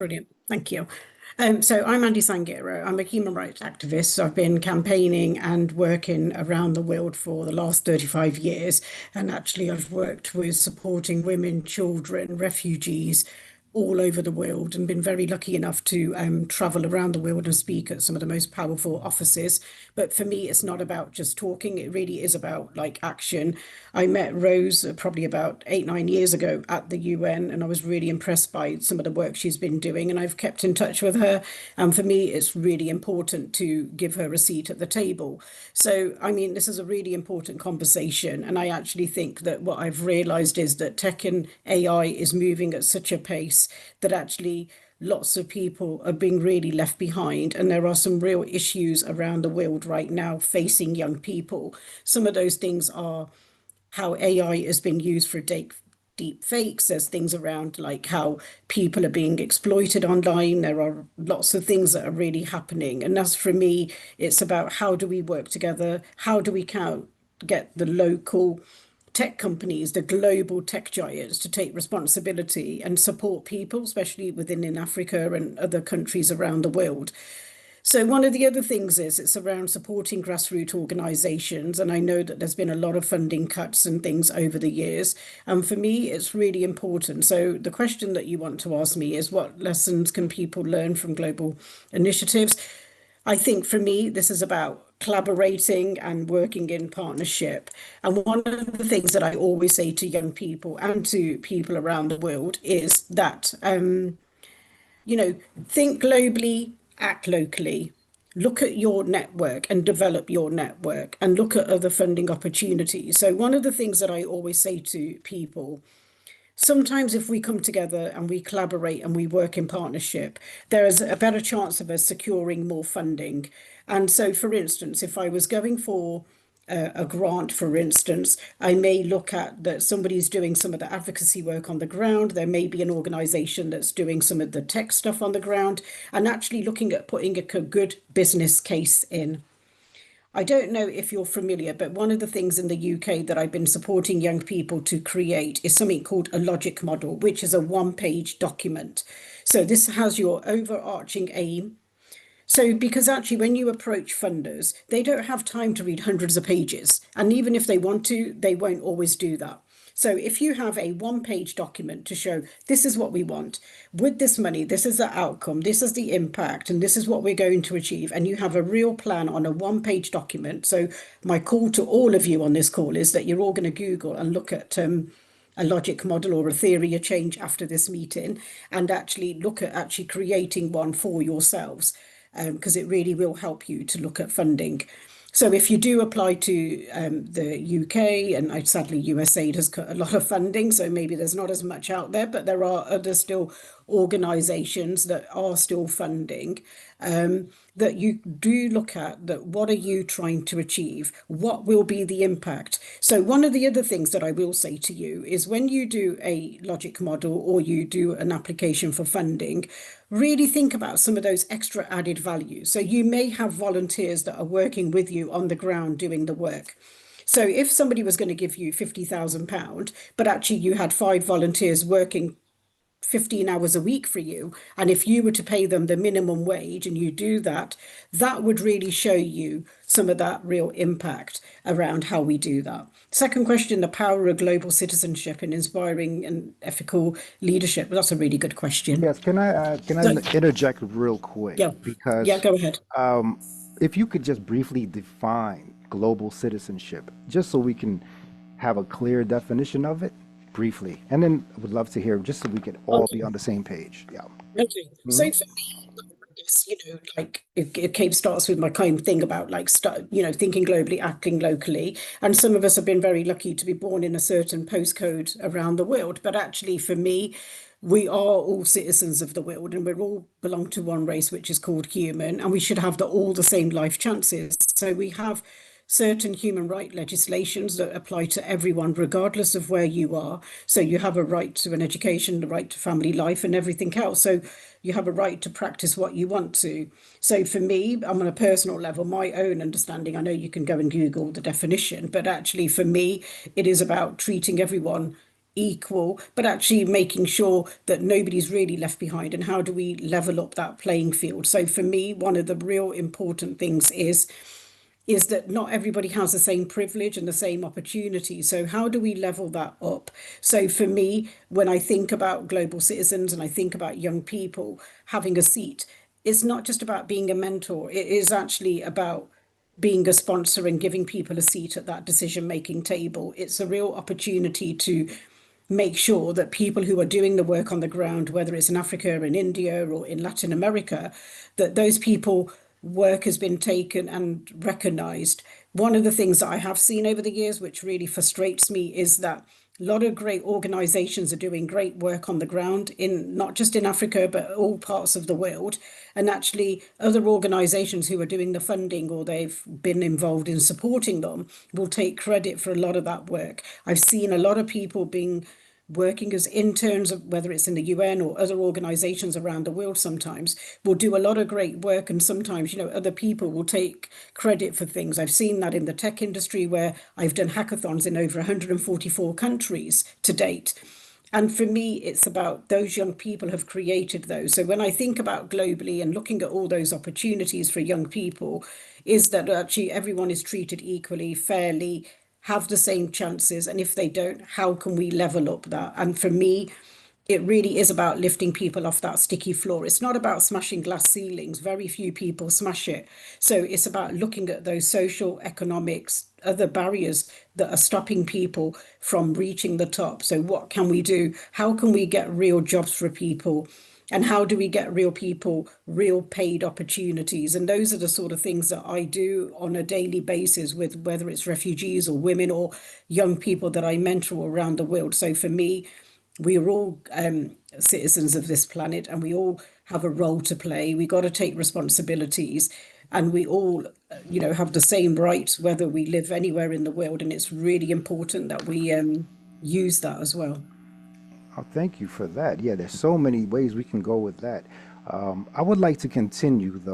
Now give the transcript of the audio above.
Brilliant. Thank you. So I'm Mandy Sanghera. I'm a human rights activist. I've been campaigning and working around the world for the last 35 years. And actually, I've worked with supporting women, children, refugees all over the world and been very lucky enough to travel around the world and speak at some of the most powerful offices. But for me, it's not about just talking. It really is about like action. I met Rose probably about 8, 9 years ago at the UN, and I was really impressed by some of the work she's been doing. And I've kept in touch with her. And for me, it's really important to give her a seat at the table. So, I mean, this is a really important conversation. And I actually think that what I've realized is that tech and AI is moving at such a pace that actually lots of people are being really left behind. And there are some real issues around the world right now facing young people. Some of those things are how AI is being used for deep fakes. There's things around like how people are being exploited online. There are lots of things that are really happening. And that's for me, it's about how do we work together? How do we get the local tech companies, the global tech giants, to take responsibility and support people, especially within in Africa and other countries around the world. So one of the other things is it's around supporting grassroots organizations. And I know that there's been a lot of funding cuts and things over the years. And for me, it's really important. So the question that you want to ask me is what lessons can people learn from global initiatives? I think for me, this is about collaborating and working in partnership. And one of the things that I always say to young people and to people around the world is that, think globally, act locally. Look at your network and develop your network and look at other funding opportunities. So one of the things that I always say to people, sometimes if we come together and we collaborate and we work in partnership, there is a better chance of us securing more funding. And so, for instance, if I was going for a grant, for instance, I may look at that somebody's doing some of the advocacy work on the ground. There may be an organization that's doing some of the tech stuff on the ground and actually looking at putting a good business case in. I don't know if you're familiar, but one of the things in the UK that I've been supporting young people to create is something called a logic model, which is a one-page document. So this has your overarching aim. So because actually when you approach funders, they don't have time to read hundreds of pages. And even if they want to, they won't always do that. So if you have a one-page document to show this is what we want with this money, this is the outcome, this is the impact, and this is what we're going to achieve, and you have a real plan on a one-page document. So my call to all of you on this call is that you're all going to Google and look at a logic model or a theory of change after this meeting and actually look at actually creating one for yourselves, because it really will help you to look at funding. So if you do apply to the UK, and sadly USAID has cut a lot of funding, so maybe there's not as much out there, but there are other still organisations that are still funding, that you do look at that. What are you trying to achieve? What will be the impact? So one of the other things that I will say to you is when you do a logic model or you do an application for funding, really think about some of those extra added values. So you may have volunteers that are working with you on the ground doing the work. So if somebody was going to give you £50,000, but actually you had 5 volunteers working 15 hours a week for you, and if you were to pay them the minimum wage and you do that, that would really show you some of that real impact around how we do that. Second question, the power of global citizenship in inspiring and ethical leadership. That's a really good question. Yes, can I interject real quick? Yeah, yeah, Because go ahead. if you could just briefly define global citizenship, just so we can have a clear definition of it, briefly, and then I would love to hear just so we can all be Okay. on the same page. Yeah. Okay. So Hmm. for me, I guess, like it starts with my kind of thing about like, thinking globally, acting locally. And some of us have been very lucky to be born in a certain postcode around the world. But actually, for me, we are all citizens of the world and we're all belong to one race, which is called human, and we should have all the same life chances. So we have certain human right legislations that apply to everyone, regardless of where you are. So you have a right to an education, the right to family life, and everything else. So you have a right to practice what you want to. So for me, I'm on a personal level, my own understanding, I know you can go and Google the definition, but actually for me, it is about treating everyone equal, but actually making sure that nobody's really left behind, and how do we level up that playing field. So for me, one of the real important things is that not everybody has the same privilege and the same opportunity. So, how do we level that up? So, for me, when I think about global citizens and I think about young people having a seat, it's not just about being a mentor, it is actually about being a sponsor and giving people a seat at that decision making table. It's a real opportunity to make sure that people who are doing the work on the ground, whether it's in Africa, in India, or in Latin America, that those people work has been taken and recognized. One of the things that I have seen over the years, which really frustrates me, is that a lot of great organizations are doing great work on the ground in not just in Africa, but all parts of the world. And actually, other organizations who are doing the funding or they've been involved in supporting them will take credit for a lot of that work. I've seen a lot of people being working as interns, whether it's in the UN or other organizations around the world, sometimes will do a lot of great work. And sometimes, other people will take credit for things. I've seen that in the tech industry where I've done hackathons in over 144 countries to date. And for me, it's about those young people have created those. So when I think about globally and looking at all those opportunities for young people, is that actually everyone is treated equally, fairly, have the same chances. And if they don't, how can we level up that? And for me, it really is about lifting people off that sticky floor. It's not about smashing glass ceilings. Very few people smash it. So it's about looking at those social, economics, other barriers that are stopping people from reaching the top. So what can we do? How can we get real jobs for people? And how do we get real people real paid opportunities? And those are the sort of things that I do on a daily basis with whether it's refugees or women or young people that I mentor around the world. So for me, we are all citizens of this planet and we all have a role to play. We got to take responsibilities, and we all have the same rights whether we live anywhere in the world, and it's really important that we use that as well. Oh, thank you for that. Yeah, there's so many ways we can go with that. I would like to continue though.